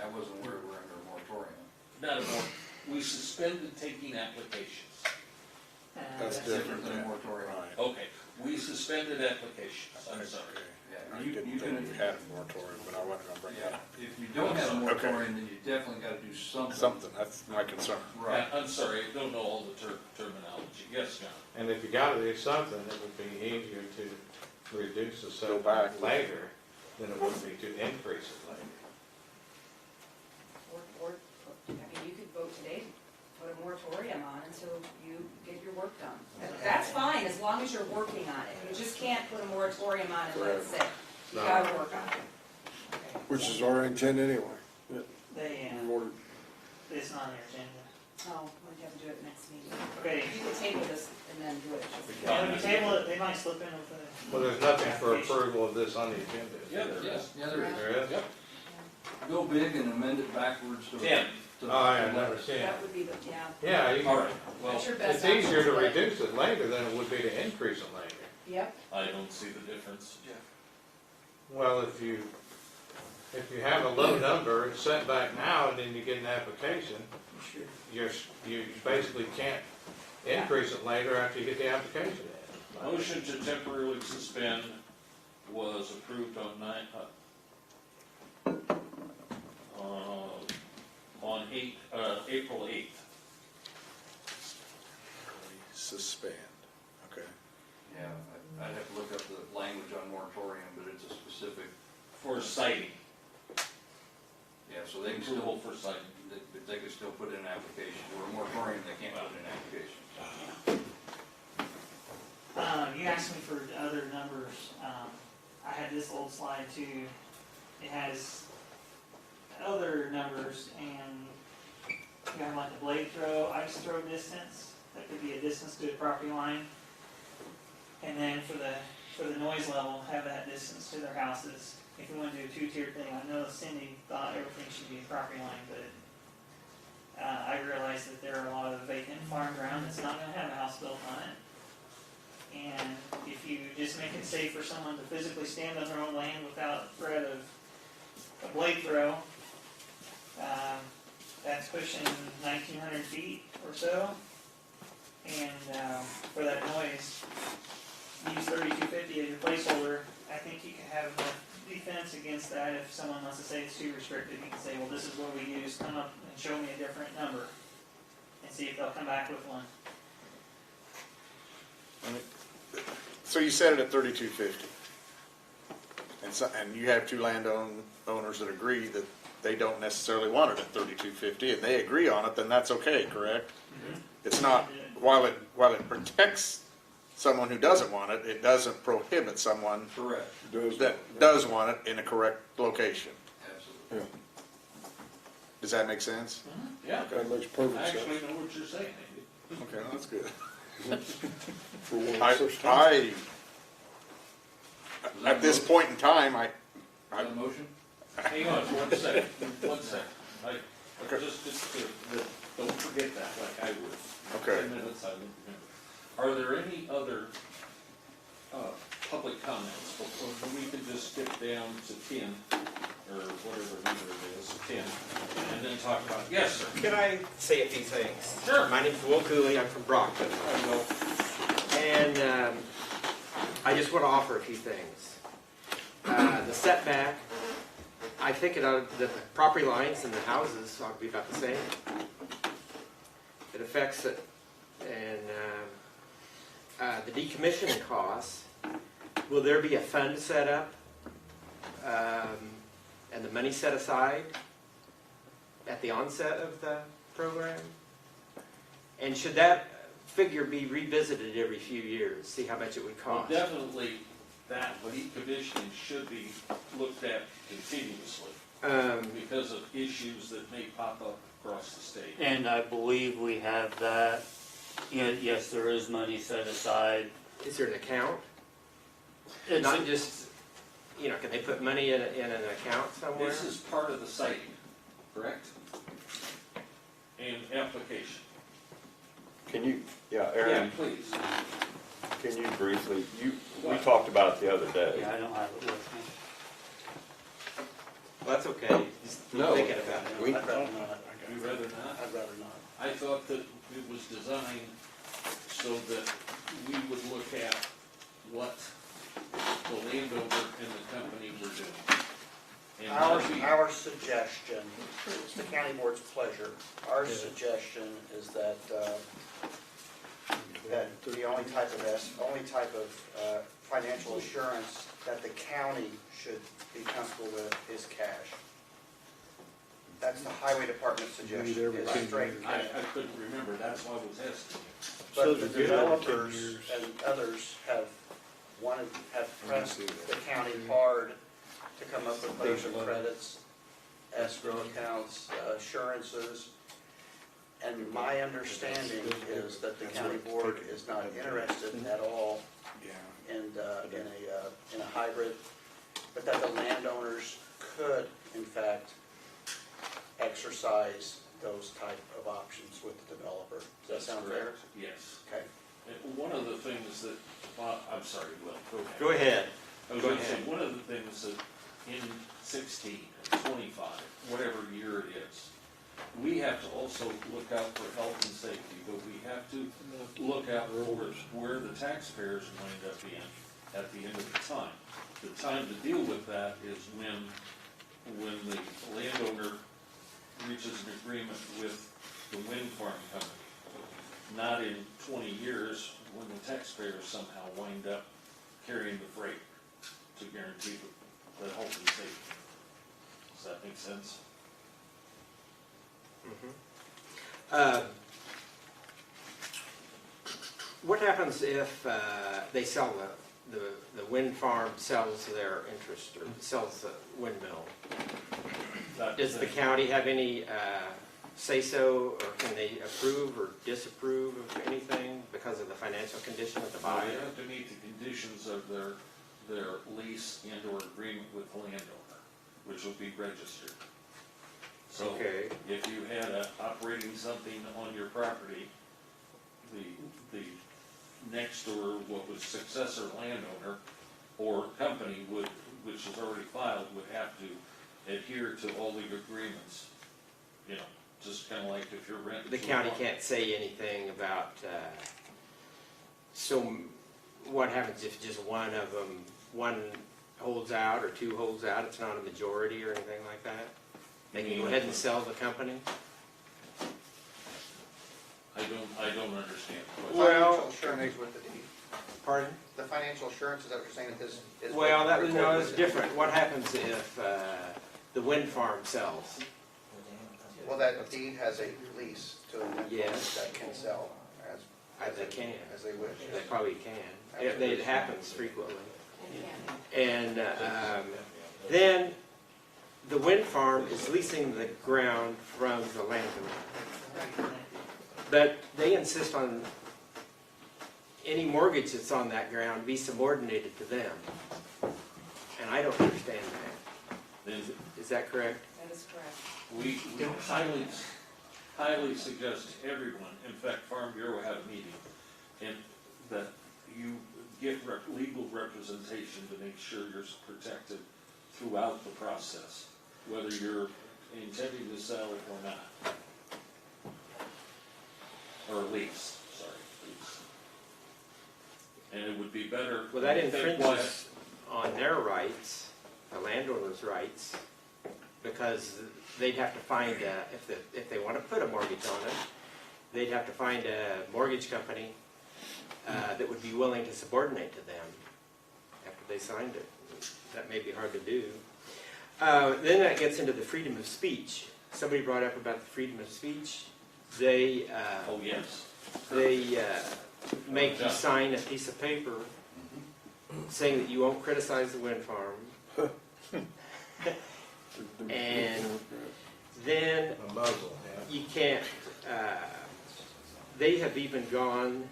I wasn't aware we're under a moratorium. Not more, we suspended taking applications. That's different than a than moratorium. Right. Okay, we suspended applications, I'm sorry. Yeah, I you didn't can, think we had a moratorium, but I wasn't gonna bring that yeah, up. if you don't have a moratorium, then you definitely gotta do something. Something, that's my concern. Right. I'm sorry, I don't know all the terminology. Yes, John? And if you gotta do something, it would be easier to reduce the Go back. setback later than it would be to increase it later. Or, I mean, you could vote today, put a moratorium on until you get your work done. That's fine, as long as you're working on it. You just can't put a moratorium on and let it sit. You gotta work on it. Which is our intent anyway. They, We've ordered, it's not on their agenda. Oh, we'd have to do it next meeting. Okay. You could table this and then do it. Yeah, when we table it, they might slip in with a. Well, there's nothing for approval of this on the agenda. is Yeah, there? there is. Yeah, there is. There is? Yep. Go big and amend it backwards to. 10. to- Oh, yeah, I've never seen it. That would be the, yeah. Yeah, you All can, right, well, That's your best it's easier to option. reduce it later than it would be to increase it later. Yep. I don't see the difference. Well, if you have a low number, it's set back now, and then you get an application, you basically can't increase it later after you get the application in. Motion to temporarily suspend was approved on April 8th. suspend, okay. Yeah, I'd have to look up the language on moratorium, but it's a specific, For citing, yeah, so they can approval still, for citing. they can still put in an application. Where a moratorium, they can't put in an application. You asked me for other numbers. I had this old slide too. It has other numbers, and you have like the blade throw, ice throw distance. That could be a distance to the property line. And then for the noise level, have that distance to their houses. If you want to do a two-tiered thing, I know Cindy thought everything should be a property line, but I realize that there are a lot of vacant farm ground that's not going to have a house built on it. And if you just make it safe for someone to physically stand on their own land without threat of a blade throw, that's pushing 1,900 feet or so. And for that noise, use 3250 as your placeholder. I think you can have enough defense against that. If someone wants to say it's too restricted, you can say, well, this is what we use. Come up and show me a different number, and see if they'll come back with one. So you set it at 3250. And you have two landowners that agree that they don't necessarily want it at 3250, and they agree on it, then that's okay, correct? Mm-hmm. It's not, while it protects someone who doesn't want it, it doesn't prohibit someone Correct. that does want it in a correct location. Absolutely. Does that make sense? Yeah, That makes I perfect actually sense. know what you're saying, Andy. Okay, that's good. For one At this point in time, Is that a motion? Hang on, 1 second, 1 second. Okay. Just don't forget that, like I would. Okay. 10 minutes, I would remember. Are there any other public comments, or we could just skip down to 10, or whatever number it is, 10, and then talk about, yes, sir. Could I say a few things? Sure. My name's Will Cooley, I'm from Brockton. And I just want to offer a few things. The setback, I think the property lines and the houses ought to be about the same. It affects it, and the decommissioning costs, will there be a fund set up and the money set aside at the onset of the program? And should that figure be revisited every few years, see how much it would Well, cost? definitely that decommissioning should be looked at continuously because of issues that may pop up across the state. And I believe we have that. Yes, there is money set aside. Is there an account? It's Not just, can they put money in an account somewhere? This is part of the citing, correct? And application. Can you, yeah, Yeah, Aaron, please. Can you briefly, we talked about it the other day. Yeah, I don't have it with me. Well, that's okay, just keep No. thinking about it. We- You'd rather not? I'd rather not. I thought that it was designed so that we would look at what the landowner and the company were doing. And not be- Our suggestion, it's the county board's pleasure, our suggestion is that, that the only type of financial assurance that the county should be comfortable with is cash. That's the highway department suggestion, is straight I cash. couldn't remember, that's why I was asking you. But the developers and others have pressed the county hard to come up with letters of credits, escrow accounts, assurances. And my understanding is that the county board is not interested at all in a hybrid, but that the landowners could, in fact, exercise those type of options with the developer. Does that That's sound fair? correct. Yes. Okay. And one of the things that, I'm sorry, Will, go ahead. Go ahead. I was Go gonna say, ahead. one of the things that in 16, 25, whatever year it is, we have to also look out for health and safety, but we have to look out for where the taxpayers wind up being at the end of the time. The time to deal with that is when the landowner reaches an agreement with the wind farm company. Not in 20 years when the taxpayers somehow wind up carrying the freight to guarantee the health and safety. Does that make sense? What happens if they sell the wind farm sells their interest or sells the windmill? Does the county have any say-so, or can they approve or disapprove of anything because of the financial condition of the Well, buyer? they have to meet the conditions of their lease and or agreement with the landowner, which will be registered. So Okay. if you had operating something on your property, the next door, what was successor landowner or company which is already filed, would have to adhere to all the agreements. You know, just kind of like if you're renting. The county can't say anything about, so what happens if just one of them, one holds out or two holds out, it's not a majority or anything like that? They can go ahead and sell the company? I don't understand. Well- Financial assurance with the deed. Pardon? The financial assurance, is that what you're saying, that this is? Well, that was, no, recorded it's with the- different. What happens if the wind farm sells? Well, that deed has a lease to a land Yes. that can sell as They can. as they wish. They probably can. It happens frequently. And then the wind farm is leasing the ground from the landowner. But they insist on any mortgage that's on that ground be subordinated to them. And I don't understand that. Then Is that correct? That is correct. we highly suggest to everyone, in fact, Farm Bureau had a meeting, and that you get legal representation to make sure you're protected throughout the process, whether you're intending to sell or not. Or lease, sorry, lease. And it would be better. Well, that I think why- infringes on their rights, the landowner's rights, because they'd have to find, if they want to put a mortgage on it, they'd have to find a mortgage company that would be willing to subordinate to them after they signed it. That may be hard to do. Then that gets into the freedom of speech. Somebody brought up about the freedom of speech. They, Oh, yes. they make you sign a piece of paper saying that you won't criticize the wind farm. And then you can't, they have even gone,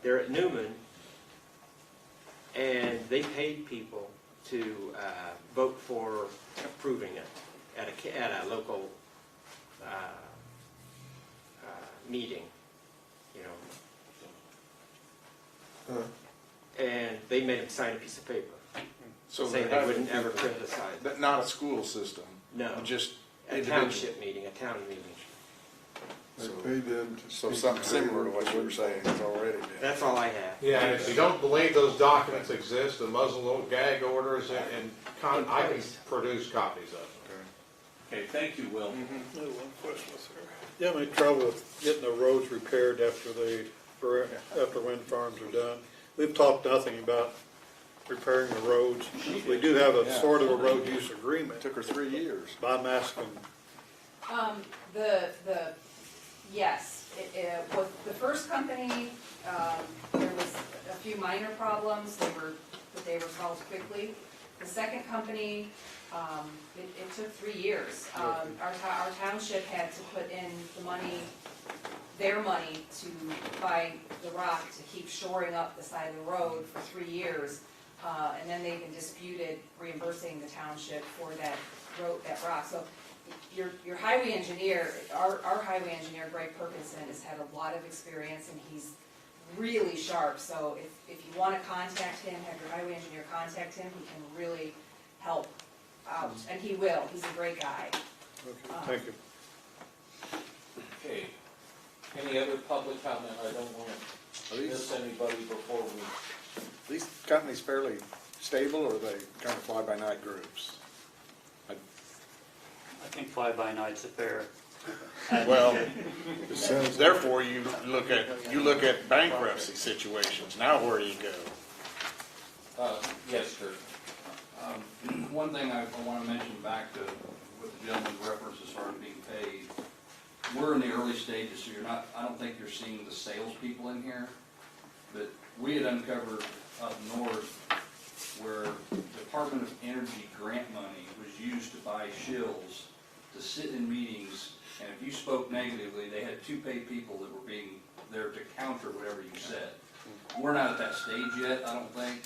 they're at Newman, and they paid people to vote for approving it at a local meeting, you know. And they made them sign a piece of paper So saying they wouldn't ever criticize. But not a school system? No, Just a individual? township meeting, a town meeting. They paid them to. So speak something to similar to them. what you were saying has already been. That's all I have. Yeah, and if you don't believe those documents exist, the muzzle gag orders and I can produce copies of them. Okay, thank you, Will. No, one question, sir. You have any trouble with getting the roads repaired after wind farms are done? We've talked nothing about repairing the roads. We do have a sort of a road use agreement, Took her 3 years. but I'm asking, Yes, with the first company, there was a few minor problems, but they were solved quickly. The second company, it took 3 years. Our township had to put in their money to buy the rock to keep shoring up the side of the road for 3 years. And then they've been disputed reimbursing the township for that rock. So your highway engineer, our highway engineer, Greg Perkinson, has had a lot of experience and he's really sharp. So if you want to contact him, have your highway engineer contact him, he can really help out. And he will, he's a great guy. okay, thank you. Okay, any other public comment? I don't want to miss anybody before we. These companies fairly stable, or are they kind of fly-by-night groups? I think fly-by-night's a fair. Well, therefore you look at bankruptcy situations. Now where do you go? Yes, sir. One thing I want to mention back to what the gentleman's reference as far as being paid. We're in the early stages, so I don't think you're seeing the salespeople in here. But we had uncovered up north where Department of Energy grant money was used to buy shills to sit in meetings, and if you spoke negatively, they had to pay people that were being there to counter whatever you said. We're not at that stage yet, I don't think,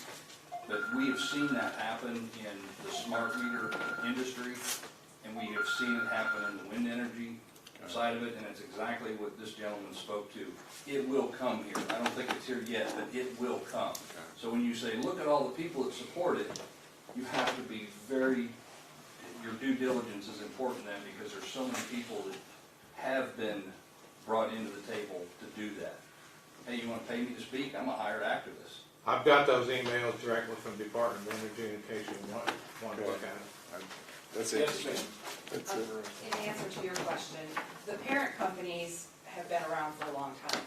but we have seen that happen in the smart meter industry, and we have seen it happen in the wind energy side of it, and it's exactly what this gentleman spoke to. It will come here. I don't think it's here yet, but it will come. So when you say, look at all the people that support it, you have to be your due diligence is important then, because there's so many people that have been brought into the table to do that. Hey, you want to pay me to speak? I'm a hired activist. I've got those emails directly from Department of Energy in case you want to look at them. That's Yes, interesting. ma'am. That's interesting. In answer to your question, the parent companies have been around for a long time.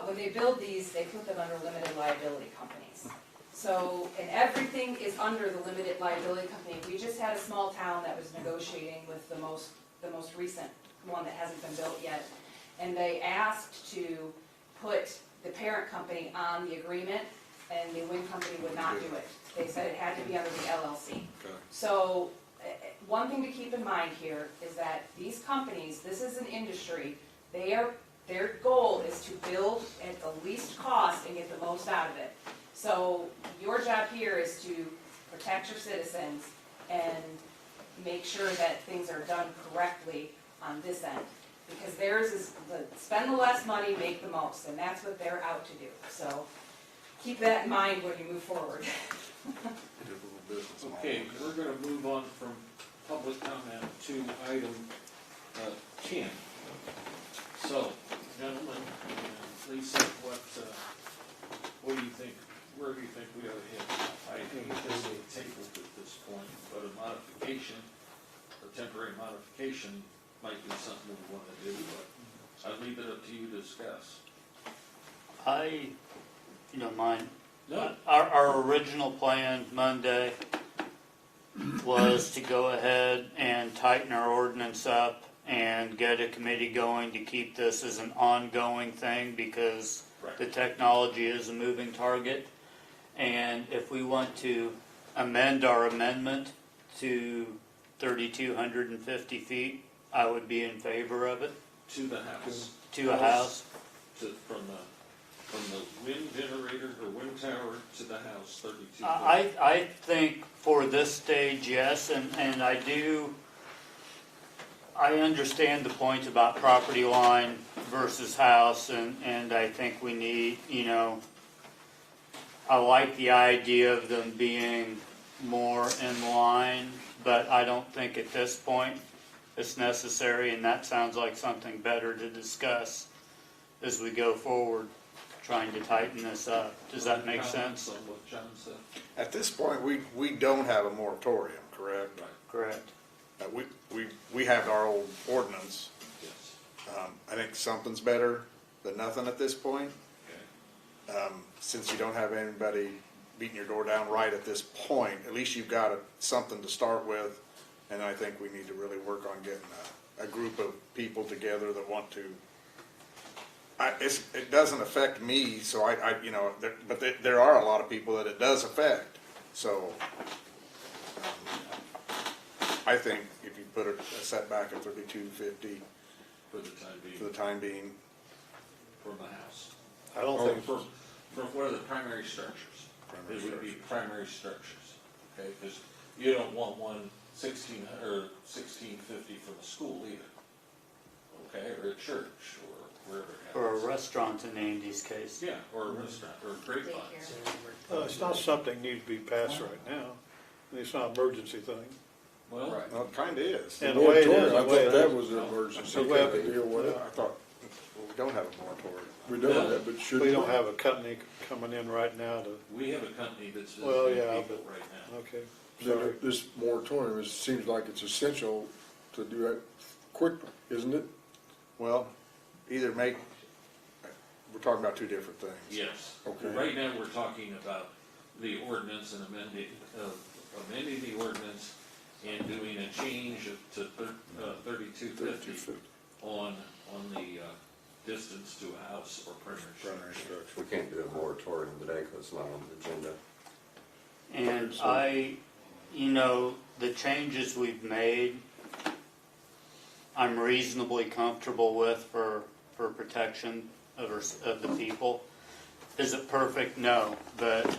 When they build these, they put them under limited liability companies. So, and everything is under the limited liability company. We just had a small town that was negotiating with the most recent one that hasn't been built yet. And they asked to put the parent company on the agreement, and the wind company would not do it. They said it had to be under the LLC. Okay. So, one thing to keep in mind here is that these companies, this is an industry, their goal is to build at the least cost and get the most out of it. So your job here is to protect your citizens and make sure that things are done correctly on this end. Because theirs is spend the less money, make the most, and that's what they're out to do. So keep that in mind when you move forward. Okay, we're gonna move on from public comment to item 10. So, gentlemen, Lisa, what do you think, where do you think we ought to head? I think this is tabled at this point, but a modification, a temporary modification might be something we want to do, but I'll leave it up to you to discuss. If you don't mind. No. Our original plan Monday was to go ahead and tighten our ordinance up and get a committee going to keep this as an ongoing thing, because the technology is a moving target. And if we want to amend our amendment to 3,250 feet, I would be in favor of it. To the house. To a house. From the wind generator or wind tower to the house, 32 feet. I think for this stage, yes, and I understand the point about property line versus house, and I think we need, I like the idea of them being more in line, but I don't think at this point it's necessary, and that sounds like something better to discuss as we go forward, trying to tighten this up. Does that make sense? On what John said? At this point, we don't have a moratorium, correct? Correct. We have our old ordinance. Yes. I think something's better than nothing at this point. Okay. Since you don't have anybody beating your door down right at this point, at least you've got something to start with. And I think we need to really work on getting a group of people together that want to. It doesn't affect me, so but there are a lot of people that it does affect. So I think if you put a setback of 3250 For the time being. for the time being, From the house. I don't think, For what are the primary structures? Primary It would be structures. primary structures, okay? Because you don't want 1650 from a school either, okay? Or a church, or wherever it Or a happens. restaurant in Andy's case. Yeah, or a restaurant, or grapevines. it's not something that needs to be passed right now. It's not an emergency thing. Well, well, it kind of is. And the way it is, Moratorium, I the way thought it that is. was an emergency, The way kind of deal with it. I thought, we don't have a moratorium. We don't have, but should. We don't have a company coming in right now to, we have a company that's Well, visiting yeah, people right now. okay. Then this moratorium, it seems like it's essential to do that quickly, isn't it? Well, we're talking about two different things. Yes. Okay. Right now, we're talking about the ordinance and amending the ordinance and doing a change to 3250 on the distance to a house or primary structure. We can't do a moratorium today because it's not on the agenda. And the changes we've made, I'm reasonably comfortable with for protection of the people. Is it perfect? No, but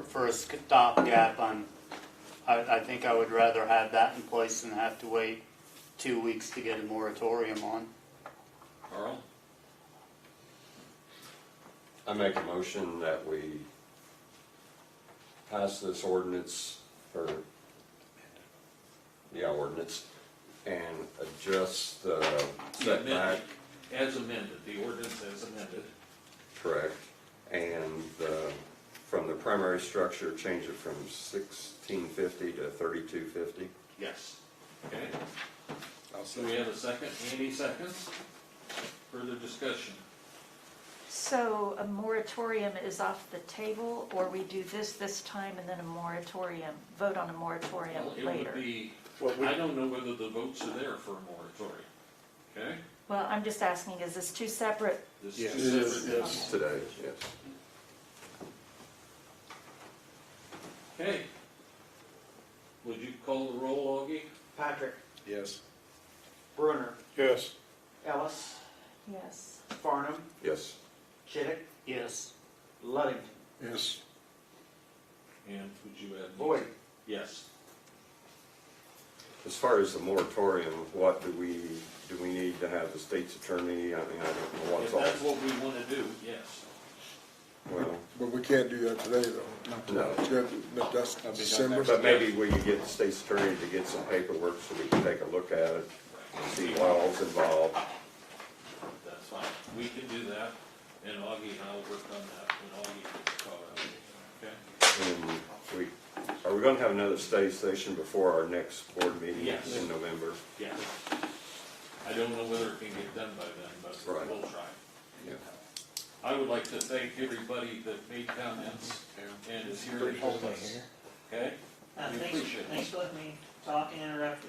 for a stopgap, I think I would rather have that in place than have to wait 2 weeks to get a moratorium on. Carl? I make a motion that we pass this ordinance, ordinance, and adjust the setback, As amended, the ordinance as amended. correct, and from the primary structure, change it from 1650 to 3250. Yes. Okay. Do we have a second? Andy seconds. Further discussion? So a moratorium is off the table, or we do this time and then a moratorium, vote on a moratorium Well, it later? would be, What we- I don't know whether the votes are there for a moratorium. Okay? Well, I'm just asking, is this two separate? This Yes. is Yes, separate. yes. Today, yes. Okay. Would you call the roll, Augie? Patrick, Yes. Brunner, Yes. Ellis, Yes. Farnham, Yes. Chittick, Yes. Luddington, Yes. And would you add? Boyd. Yes. As far as the moratorium, what do we need to have the state's attorney? I mean, I don't know what's If all. that's what we want to do, yes. Well, But we can't do that today, though. no. That's December. But maybe we can get the state's attorney to get some paperwork so we can take a look at it and see what all's involved. That's fine. We can do that, and Augie and I'll work on that when Augie gets caught up. Okay? And are we gonna have another study session before our next board meeting Yes. in November? Yeah. I don't know whether it can get done by then, but Right. we'll try. Yeah. I would like to thank everybody that made comments and is here to help us. Okay? We appreciate it. Thanks for letting me talk and interrupt the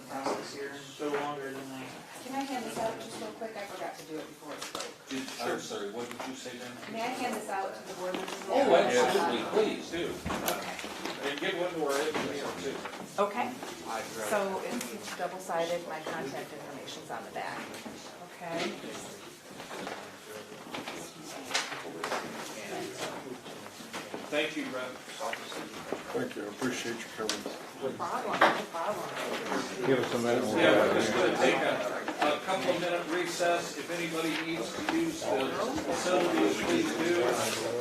process here, go longer than I. Can I hand this out just real quick? I forgot to do it before I spoke. I'm sorry, what did you say then? May I hand this out to the board members? Oh, absolutely, please do. And give one to our engineer too. Okay, so it's double-sided, my contact information's on the back. Okay. Thank you, Brett. Thank you, I appreciate you coming. No problem, no problem. Give us a minute. Yeah, we're just gonna take a couple of minute recess. If anybody needs to use the facilities, please do.